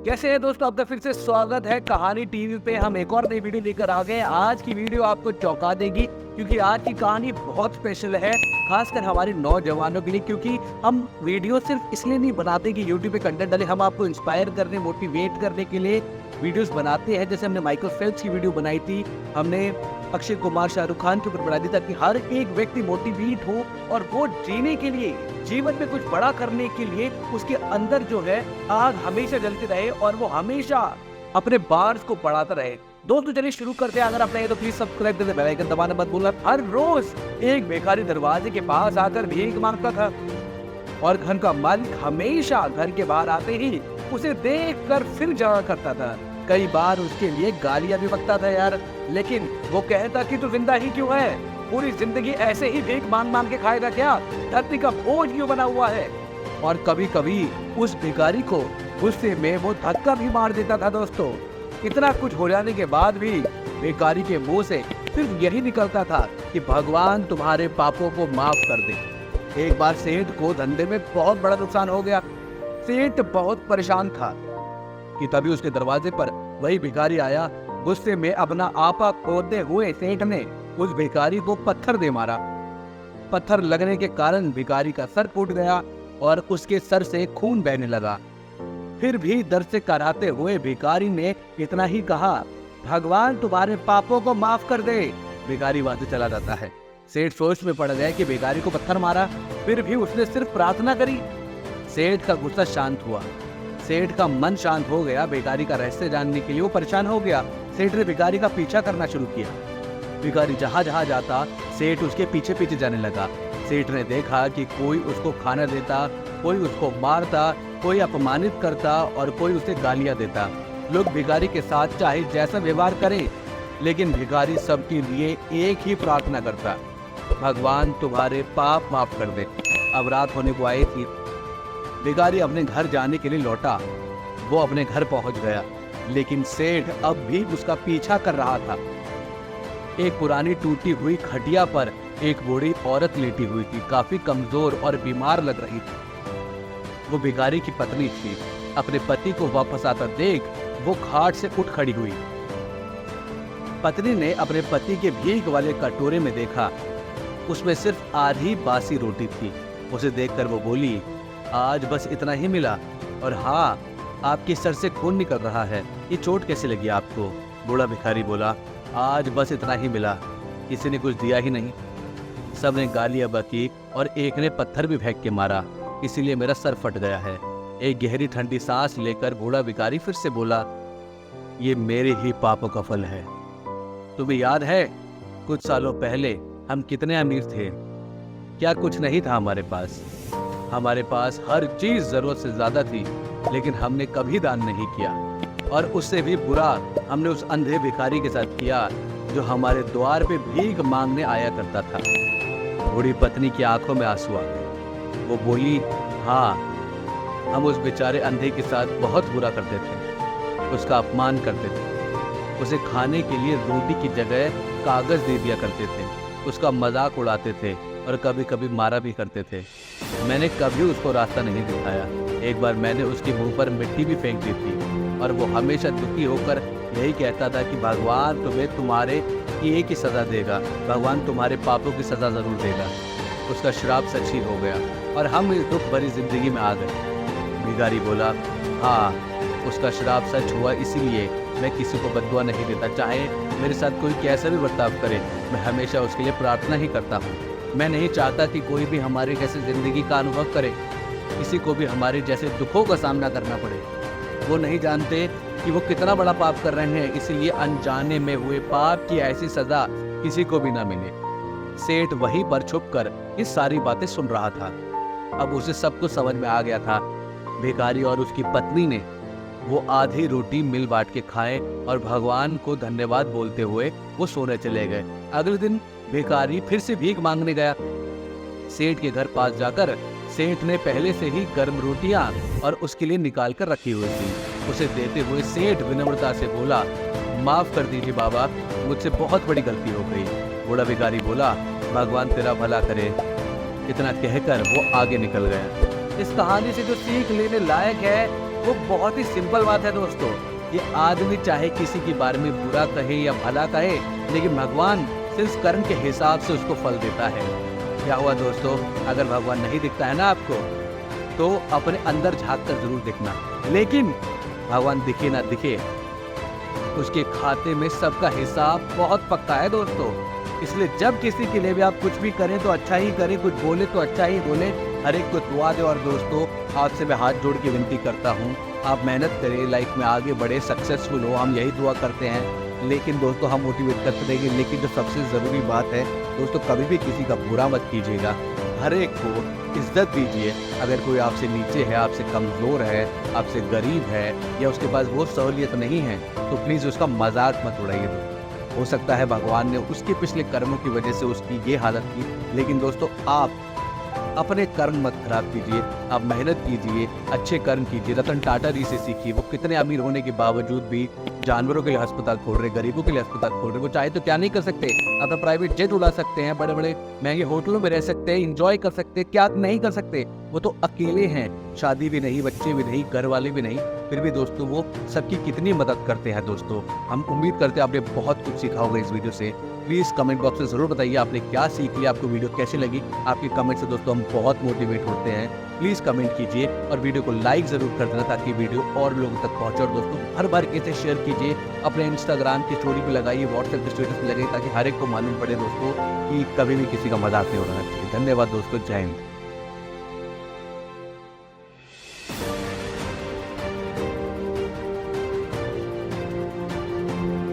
कैसे है दोस्तों, आपका फिर से स्वागत है कहानी टीवी पे। हम एक और नई वीडियो लेकर आ गए। आज की वीडियो आपको चौंका देगी क्योंकि आज की कहानी बहुत स्पेशल है, खासकर हमारे नौजवानों के लिए। क्योंकि हम वीडियो सिर्फ इसलिए नहीं बनाते कि यूट्यूब पे कंटेंट डाले, हम आपको इंस्पायर करने, मोटिवेट करने के लिए वीडियोस बनाते हैं। जैसे हमने माइकल फेल्प्स की वीडियो बनाई थी, हमने अक्षय कुमार, शाहरुख खान के ऊपर बना दी ताकि हर एक व्यक्ति मोटिवेट हो और वो जीने के लिए, जीवन में कुछ बड़ा करने के लिए उसके अंदर जो है आग हमेशा जलती रहे और वो हमेशा अपने बार्स को बढ़ाता रहे। दोस्तों चलिए शुरू करते हैं। अगर आप नए तो प्लीज सब्सक्राइब करके बेल आइकन दबाना मत भूलना। हर रोज एक भिखारी दरवाजे के पास आकर भीख मांगता था और घर का मालिक हमेशा घर के बाहर आते ही उसे देखकर फिर जाया करता था। कई बार उसके लिए गालियां भी बकता था यार, लेकिन वो कहता कि तू जिंदा ही क्यों है, पूरी जिंदगी ऐसे ही भीख मांग मांग के खाएगा क्या, धरती का बोझ क्यों बना हुआ है। और कभी कभी उस भिखारी को गुस्से में वो धक्का भी मार देता था। दोस्तों इतना कुछ हो जाने के बाद भी भिखारी के मुंह से सिर्फ यही निकलता था कि भगवान तुम्हारे पापों को माफ कर दे। एक बार सेठ को धंधे में बहुत बड़ा नुकसान हो गया। सेठ बहुत परेशान था कि तभी उसके दरवाजे पर वही भिखारी आया। गुस्से में अपना आपा खोदते हुए सेठ ने उस भिखारी को पत्थर दे मारा। पत्थर लगने के कारण भिखारी का सर फूट गया और उसके सर से खून बहने लगा। फिर भी दर्द से कराहते हुए भिखारी ने इतना ही कहा, भगवान तुम्हारे पापों को माफ कर दे। भिखारी वहां से चला जाता है। सेठ सोच में पड़ गया कि भिखारी को पत्थर मारा, फिर भी उसने सिर्फ प्रार्थना करी। सेठ का गुस्सा शांत हुआ, सेठ का मन शांत हो गया। भिखारी का रहस्य जानने के लिए वो परेशान हो गया। सेठ ने भिखारी का पीछा करना शुरू किया। भिखारी जहां जहां जाता सेठ उसके पीछे पीछे जाने लगा। सेठ ने देखा कि कोई उसको खाना देता, कोई उसको मारता, कोई अपमानित करता और कोई उसे गालियां देता। लोग भिखारी के साथ चाहे जैसा व्यवहार करें, लेकिन भिखारी सबके लिए एक ही प्रार्थना करता, भगवान तुम्हारे पाप माफ कर दे। अब रात होने को आई थी। भिखारी अपने घर जाने के लिए लौटा। वो अपने घर पहुंच गया, लेकिन सेठ अब भी उसका पीछा कर रहा था। एक पुरानी टूटी हुई खटिया पर एक बूढ़ी औरत लेटी हुई थी, काफी कमजोर और बीमार लग रही थी। वो भिखारी की पत्नी थी। अपने पति को वापस आता देख वो खाट से उठ खड़ी हुई। पत्नी ने अपने पति के भीख वाले कटोरे में देखा, उसमें सिर्फ आधी बासी रोटी थी। उसे देखकर वो बोली, आज बस इतना ही मिला, और हाँ, आपके सर से खून निकल रहा है, ये चोट कैसे लगी आपको? बूढ़ा भिखारी बोला, आज बस इतना ही मिला, किसी ने कुछ दिया ही नहीं। सबने गालियां बकी और एक ने पत्थर भी फेंक के मारा, इसीलिए मेरा सर फट गया है। एक गहरी ठंडी सांस लेकर बूढ़ा भिखारी फिर से बोला, ये मेरे ही पापों का फल है। तुम्हें याद है कुछ सालों पहले हम कितने अमीर थे? क्या कुछ नहीं था हमारे पास? हमारे पास हर चीज जरूरत से ज्यादा थी, लेकिन हमने कभी दान नहीं किया। और उससे भी बुरा हमने उस अंधे भिखारी के साथ किया जो हमारे द्वार पे भीख मांगने आया करता था। बूढ़ी पत्नी की आंखों में आंसू आ गए। वो बोली, हाँ, हम उस बेचारे अंधे के साथ बहुत बुरा करते थे, उसका अपमान करते थे, उसे खाने के लिए रोटी की जगह कागज दे दिया करते थे, उसका मजाक उड़ाते थे और कभी कभी मारा भी करते थे। मैंने कभी उसको रास्ता नहीं दिखाया। एक बार मैंने उसके मुंह पर मिट्टी भी फेंक दी थी और वो हमेशा दुखी होकर यही कहता था कि भगवान तुम्हें तुम्हारे किए की सज़ा देगा, भगवान तुम्हारे पापों की सज़ा ज़रूर देगा। उसका श्राप सच ही हो गया और हम इस दुख भरी जिंदगी में आ गए। भिखारी बोला, हाँ, उसका श्राप सच हुआ, इसीलिए मैं किसी को बददुआ नहीं देता। चाहे मेरे साथ कोई कैसा भी बर्ताव करे, मैं हमेशा उसके लिए प्रार्थना ही करता हूँ। मैं नहीं चाहता कि कोई भी हमारी जैसे जिंदगी का अनुभव करे, किसी को भी हमारे जैसे दुखों का सामना करना पड़े। वो नहीं जानते कि वो कितना बड़ा पाप कर रहे हैं, इसलिए अनजाने में हुए पाप की ऐसी सजा किसी को भी ना मिले। सेठ वहीं पर छुपकर ये सारी बातें सुन रहा था। अब उसे सब कुछ समझ में आ गया था। भिखारी और उसकी पत्नी ने वो आधी रोटी मिल बांट के खाए और भगवान को धन्यवाद बोलते हुए वो सोने चले गए। अगले दिन भिखारी फिर से भीख मांगने गया। सेठ के घर पास जाकर सेठ ने पहले से ही गर्म रोटियां और उसके लिए निकाल कर रखी हुई थी। उसे देते हुए सेठ विनम्रता से बोला, माफ कर दीजिए बाबा, मुझसे बहुत बड़ी गलती हो गई। बूढ़ा भिखारी बोला, भगवान तेरा भला करे। इतना कहकर वो आगे निकल गया। इस कहानी से जो सीख लेने लायक है वो बहुत ही सिंपल बात है दोस्तों। ये आदमी चाहे किसी के बारे में बुरा कहे या भला कहे, लेकिन भगवान सिर्फ कर्म के हिसाब से उसको फल देता है। क्या हुआ दोस्तों, अगर भगवान नहीं दिखता है ना आपको, तो अपने अंदर झांक कर जरूर देखना। लेकिन भगवान दिखे ना दिखे, उसके खाते में सबका हिसाब बहुत पक्का है दोस्तों। इसलिए जब किसी के लिए भी आप कुछ भी करें तो अच्छा ही करें, कुछ बोले तो अच्छा ही बोले, हर एक को दुआ दे। और दोस्तों, आपसे मैं हाथ जोड़ के विनती करता हूँ, आप मेहनत करें, लाइफ में आगे बढ़े, सक्सेसफुल हो, हम यही दुआ करते हैं। लेकिन दोस्तों, हम मोटिवेट करते रहेंगे। लेकिन जो सबसे ज़रूरी बात है दोस्तों, कभी भी किसी का बुरा मत कीजिएगा, हर एक को इज्जत दीजिए। अगर कोई आपसे नीचे है, आपसे कमज़ोर है, आपसे गरीब है, या उसके पास वो सहूलियत नहीं है, तो प्लीज़ उसका मजाक मत उड़ाइए दोस्तों। हो सकता है भगवान ने उसके पिछले कर्मों की वजह से उसकी ये हालत की, लेकिन दोस्तों आप अपने कर्म मत खराब कीजिए, आप मेहनत कीजिए, अच्छे कर्म कीजिए। रतन टाटा जी से सीखिए, वो कितने अमीर होने के बावजूद भी जानवरों के लिए अस्पताल खोल रहे, गरीबों के लिए अस्पताल खोल रहे। वो चाहे तो क्या नहीं कर सकते, अपना प्राइवेट जेट उड़ा सकते हैं, बड़े बड़े महंगे होटलों में रह सकते हैं, इंजॉय कर सकते हैं, क्या नहीं कर सकते। वो तो अकेले हैं, शादी भी नहीं, बच्चे भी नहीं, घर वाले भी नहीं, फिर भी दोस्तों वो सबकी कितनी मदद करते हैं। दोस्तों, हम उम्मीद करते हैं आपने बहुत कुछ सीखा होगा इस वीडियो से। प्लीज़ कमेंट बॉक्स में ज़रूर बताइए आपने क्या सीख लिया, आपको वीडियो कैसी लगी। आपके कमेंट से दोस्तों हम बहुत मोटिवेट होते हैं। प्लीज़ कमेंट कीजिए और वीडियो को लाइक ज़रूर कर देना, ताकि वीडियो और लोगों तक पहुँचे। और दोस्तों, हर बार कैसे शेयर कीजिए, अपने इंस्टाग्राम की स्टोरी पे लगाइए, व्हाट्सएप के स्टेटस पे लगाइए, ताकि हर एक को मालूम पड़े दोस्तों कि कभी भी किसी का मजाक नहीं उड़ाना चाहिए। धन्यवाद दोस्तों, जय हिंद।